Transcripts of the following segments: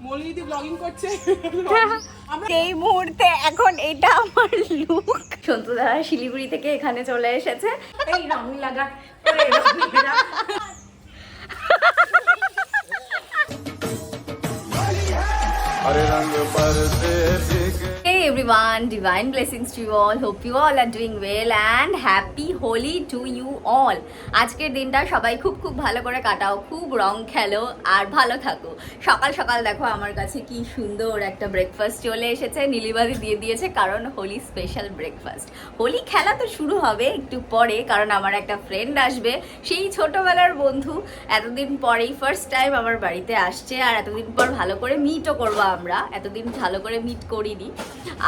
মলিদি blogging করছে এই মুহূর্তে এখন এটা আমার লুক। সন্তুদা শিলিগুড়ি থেকে এখানে চলে এসেছে। এই রং লাগা Hey everyone, divine blessings to you all. Hope you all are doing well and happy Holi to you all. আজকের দিনটা সবাই খুব খুব ভালো করে কাটাও, খুব রং খেলো আর ভালো থাকো। সকাল সকাল দেখো আমার কাছে কি সুন্দর একটা ব্রেকফাস্ট চলে এসেছে, নীলিমাদি দিয়ে দিয়েছে কারণ হোলি স্পেশাল ব্রেকফাস্ট। হোলি খেলা তো শুরু হবে একটু পরে, কারণ আমার একটা ফ্রেন্ড আসবে, সেই ছোটবেলার বন্ধু, এতদিন পরেই ফার্স্ট টাইম আমার বাড়িতে আসছে আর এতদিন পর ভালো করে মিটও করবো। আমরা এতদিন ভালো করে মিট করিনি,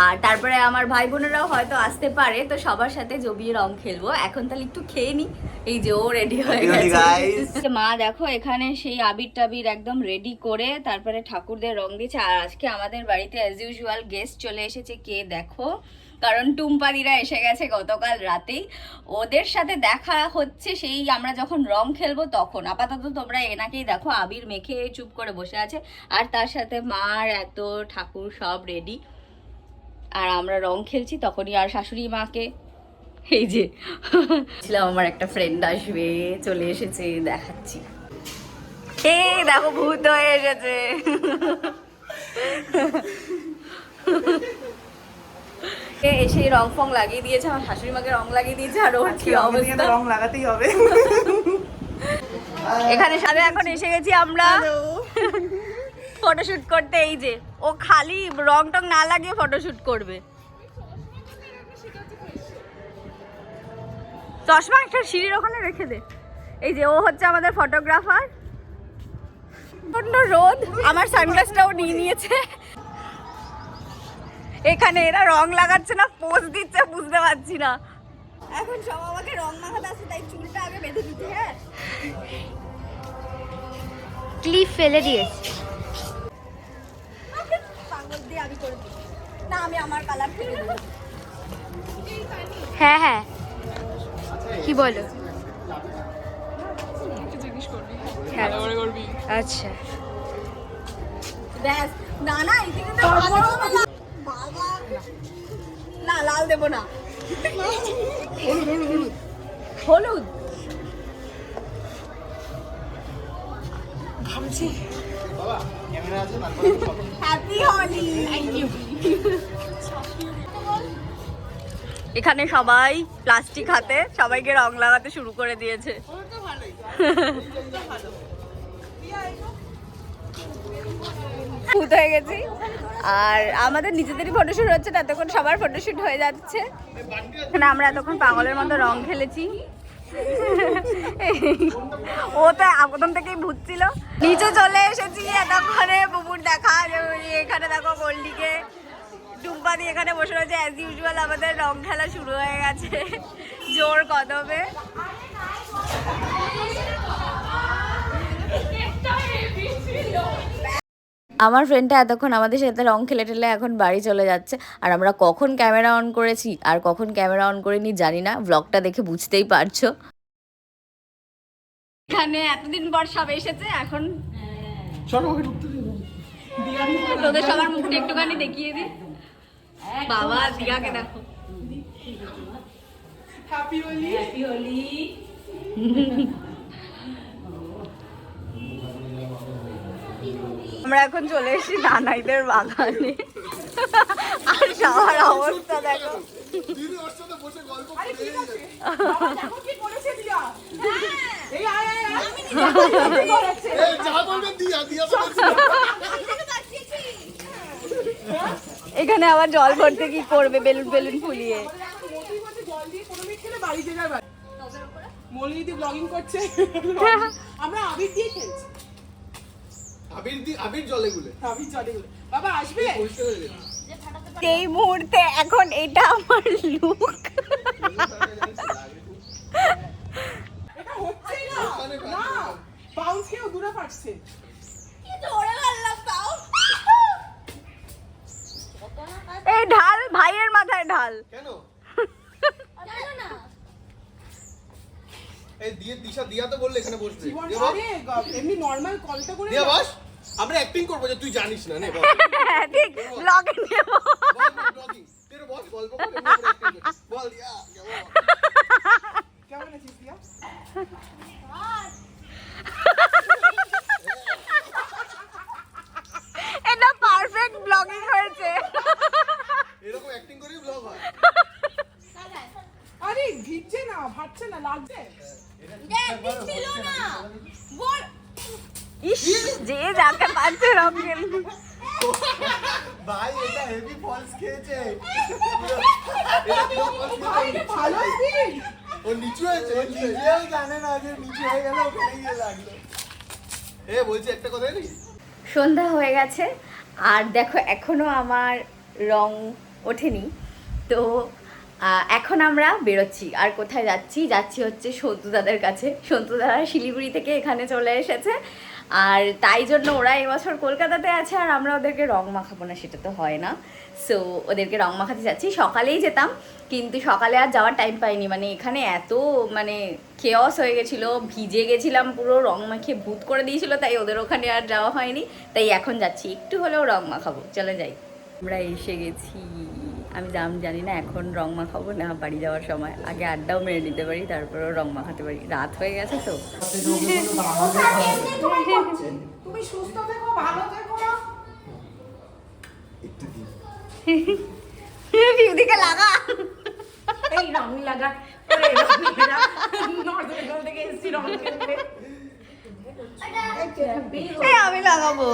আর তারপরে আমার ভাই বোনেরাও হয়তো আসতে পারে, তো সবার সাথে জমিয়ে রং খেলবো। এখন তাহলে একটু খেয়ে নি। এই যে ও রেডি হয়ে গেছে। মা দেখো এখানে সেই আবির টাবির একদম রেডি করে তারপরে ঠাকুরদের রং দিচ্ছে। আর আজকে আমাদের বাড়িতে অ্যাজ ইউজুয়াল গেস্ট চলে এসেছে। কে দেখো, কারণ টুম্পাদিরা এসে গেছে গতকাল রাতেই। ওদের সাথে দেখা হচ্ছে সেই আমরা যখন রং খেলবো তখন। আপাতত তোমরা এনাকেই দেখো আবির মেখে চুপ করে বসে আছে, আর তার সাথে মার এত ঠাকুর সব রেডি, আর আমরা রং খেলছি তখনই। আর শাশুড়ি মাকে এই যে ছিলাম, আমার একটা ফ্রেন্ড আসবে, চলে এসেছে, দেখাচ্ছি। এই দেখো ভূত হয়ে এসেছে। এসে রং ফং লাগিয়ে দিয়েছে, আমার শাশুড়ি মাকে রং লাগিয়ে দিয়েছে, আর ওর কি অবস্থা। রং লাগাতেই হবে। এখানে সাথে এখন এসে গেছি আমরা ফটোশুট করতে। এই যে ও খালি রং টং না লাগিয়ে ফটোশুট করবে। চশমা একটা সিঁড়ির ওখানে রেখে দে। এই যে ও হচ্ছে আমাদের ফটোগ্রাফার। রোদ, আমার সানগ্লাসটাও নিয়ে নিয়েছে। এখানে এরা রং লাগাচ্ছে না পোজ দিচ্ছে, বুঝতে পারছি না। এখন সব আমাকে রং মাখাতে আসছে, তাই চুলটা আগে বেঁধে দিতে। হ্যাঁ, ক্লিপ ফেলে দিয়েছি। পাগল দিয়ে আমি করে দিই না, আমি আমার কালার ফেলে দেবো। হ্যাঁ হ্যাঁ, কি বলো? আচ্ছা ব্যাস। না না, এখানে তো বাবা না, লাল দেবো না, হলুদ। ভাবছি হ্যাপি হোলি। Thank you. এখানে সবাই প্লাস্টিক হাতে সবাইকে রং লাগাতে শুরু করে দিয়েছে। ভূত হয়ে গেছি। আর আমাদের নিজেদেরই ফটোশুট হচ্ছে, ততক্ষণ সবার ফটোশুট হয়ে যাচ্ছে। এখানে আমরা এতক্ষণ পাগলের মতো রং খেলেছি। ও তো প্রথম থেকেই ভূত ছিল। নিচে চলে এসেছি এতক্ষণে বুবুর দেখা। এখানে দেখো গোল্ডিকে টুম্পা দিয়ে এখানে বসে রয়েছে। অ্যাজ ইউজুয়াল আমাদের রং খেলা শুরু হয়ে গেছে জোর কদমে। আমার ফ্রেন্ডটা এতক্ষণ আমাদের সাথে রং খেলে টেলে এখন বাড়ি চলে যাচ্ছে। আর আমরা কখন ক্যামেরা অন করেছি আর কখন ক্যামেরা অন করিনি জানি না, ব্লগটা দেখে বুঝতেই পারছো। এখানে এতদিন পর সব এসেছে। এখন তোদের সবার মুখটা একটুখানি দেখিয়ে দিই। বাবা দিয়াকে দেখো। Happy Holi, happy Holi. আমরা এখন চলে এসেছি নানাইদের বাগানে। আর সবার অবস্থা দেখো। এখানে আবার জল ভরতে কি করবে, বেলুন বেলুন ফুলিয়ে। মলিদি ব্লগিং করছে, আমরা আবির দিয়ে খেলছি। আবির জলে গুলে বাবা আসবে। এই মুহূর্তে এখন এটা আমার লুক। এটা হচ্ছেই না, না বাউন্স কেও দূরে পাচ্ছে। কি জোরে মারলাম তাও। এই ঢাল ভাইয়ের মাথায় ঢাল। কেন? জানো না। এই দিয়ে দিশা দিয়া তো বললে এখানে বসবে। আরে এমনি নরমাল কলটা করে দিয়া বস। আমরা অ্যাক্টিং করবো যে তুই জানিস না নে বল ঠিক ব্লগে নেব ব্লগিং তেরে বল গল্প করে আমরা অ্যাক্টিং করি বল ইয়া কেমন আছিস দিয়া? এটা পারফেক্ট ব্লগিং হয়েছে এরকম অ্যাক্টিং করে ব্লগ হয় আরে ভিজছে না, ফাটছে না, লাগছে। ছিল না বল ইস যে যাকে পাচ্ছে রং খেল ভাই এটা হেভি ফলস খেয়েছে ভাই, এটা ভালো speed। ও নিচু হয়েছে ও নিজেও জানে না যে নিচু হয়ে গেল ওখানে গিয়ে লাগলো বলছি একটা কথা জানি সন্ধ্যা হয়ে গেছে আর দেখো এখনো আমার রং ওঠেনি তো এখন আমরা বেরোচ্ছি আর কোথায় যাচ্ছি হচ্ছে সন্তু দাদার কাছে। সন্তু দাদা শিলিগুড়ি থেকে এখানে চলে এসেছে আর তাই জন্য ওরা এবছর কলকাতাতে আছে আর আমরা ওদেরকে রং মাখাবো না, সেটা তো হয় না। সো ওদেরকে রং মাখাতে যাচ্ছি। সকালেই যেতাম কিন্তু সকালে আর যাওয়ার টাইম পাইনি, মানে এখানে এত মানে কেওস হয়ে গেছিলো, ভিজে গেছিলাম পুরো, রং মাখিয়ে ভূত করে দিয়েছিল, তাই ওদের ওখানে আর যাওয়া হয়নি। তাই এখন যাচ্ছি, একটু হলেও রং মাখাবো, চলে যাই। আমরা এসে গেছি, আমি জানি না এখন রং মাখাবো না বাড়ি যাওয়ার সময়, আগে আড্ডাও মেরে নিতে পারি তারপরেও রং মাখাতে পারি, রাত হয়ে গেছে তো। তুমি সুস্থ থেকো, ভালো থেকো। দিকে লাগা এই রং লাগা, এই রং লাগা। নর্থ বেঙ্গল থেকে এসেছি রং খেলতে। এই আমি লাগাবো,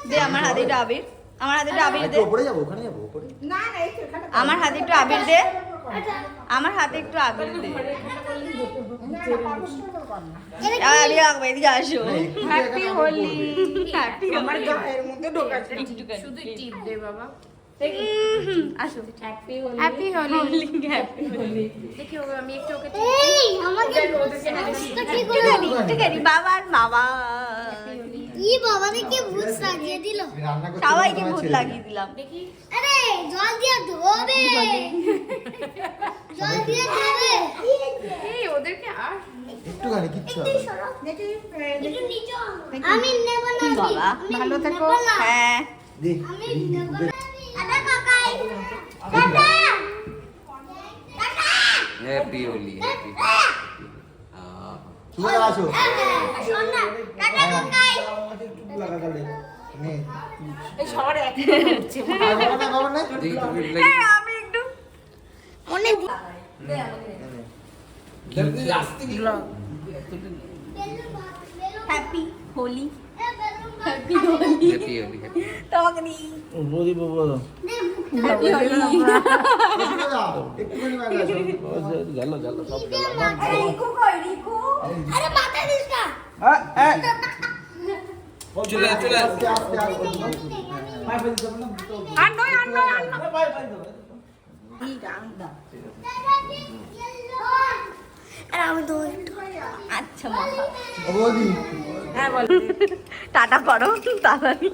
দে আমার হাতে একটু আবির, আমার হাতে একটু আবির দে। উপরে যাবো ওখানে যাবো উপরে না না, এই তো এখানে। আমার হাতে একটু আবির দে, আমার হাতে একটু আবির দে। আরে লাগবে, এদিকে আসো। হ্যাপি হোলি। হ্যাপি আমার গায়ের মধ্যে ঢোকাচ্ছে। শুধু টিপ দে বাবা আসো। Happy Holi happy Holi, happy Holi. দেখি আমি একটু ওকে এই আমাকে একটুখানি বাবার বাবা, ই বাবা দেখে ভূত সাজিয়ে দিল সবাইকে ভূত লাগিয়ে দিলাম। দেখি আরে জল দিয়ে ধোবে জল দিয়ে ধোবে এই ওদেরকে আর একটুখানি কিচ্ছু দেখি, একটু নিচে আমি নেব না বাবা ভালো থেকো। হ্যাঁ আমি নেব না আটা কাকাই ta ta happy Holi happy চলে আসো শোন না টাটা কাকাই এই সবার একই হচ্ছে। দেখি তুমি হ্যাঁ, আমি একটু অনেক happy Holi, happy Holi happy Holi তোমাকে দিই। হ্যাপি হোলি। এই রিকু কই রিকু? আরে মাথা দিস না চলে চলে আরে আমি তো আচ্ছা মা, হ্যাঁ বল। টাটা করো তাড়াতাড়ি।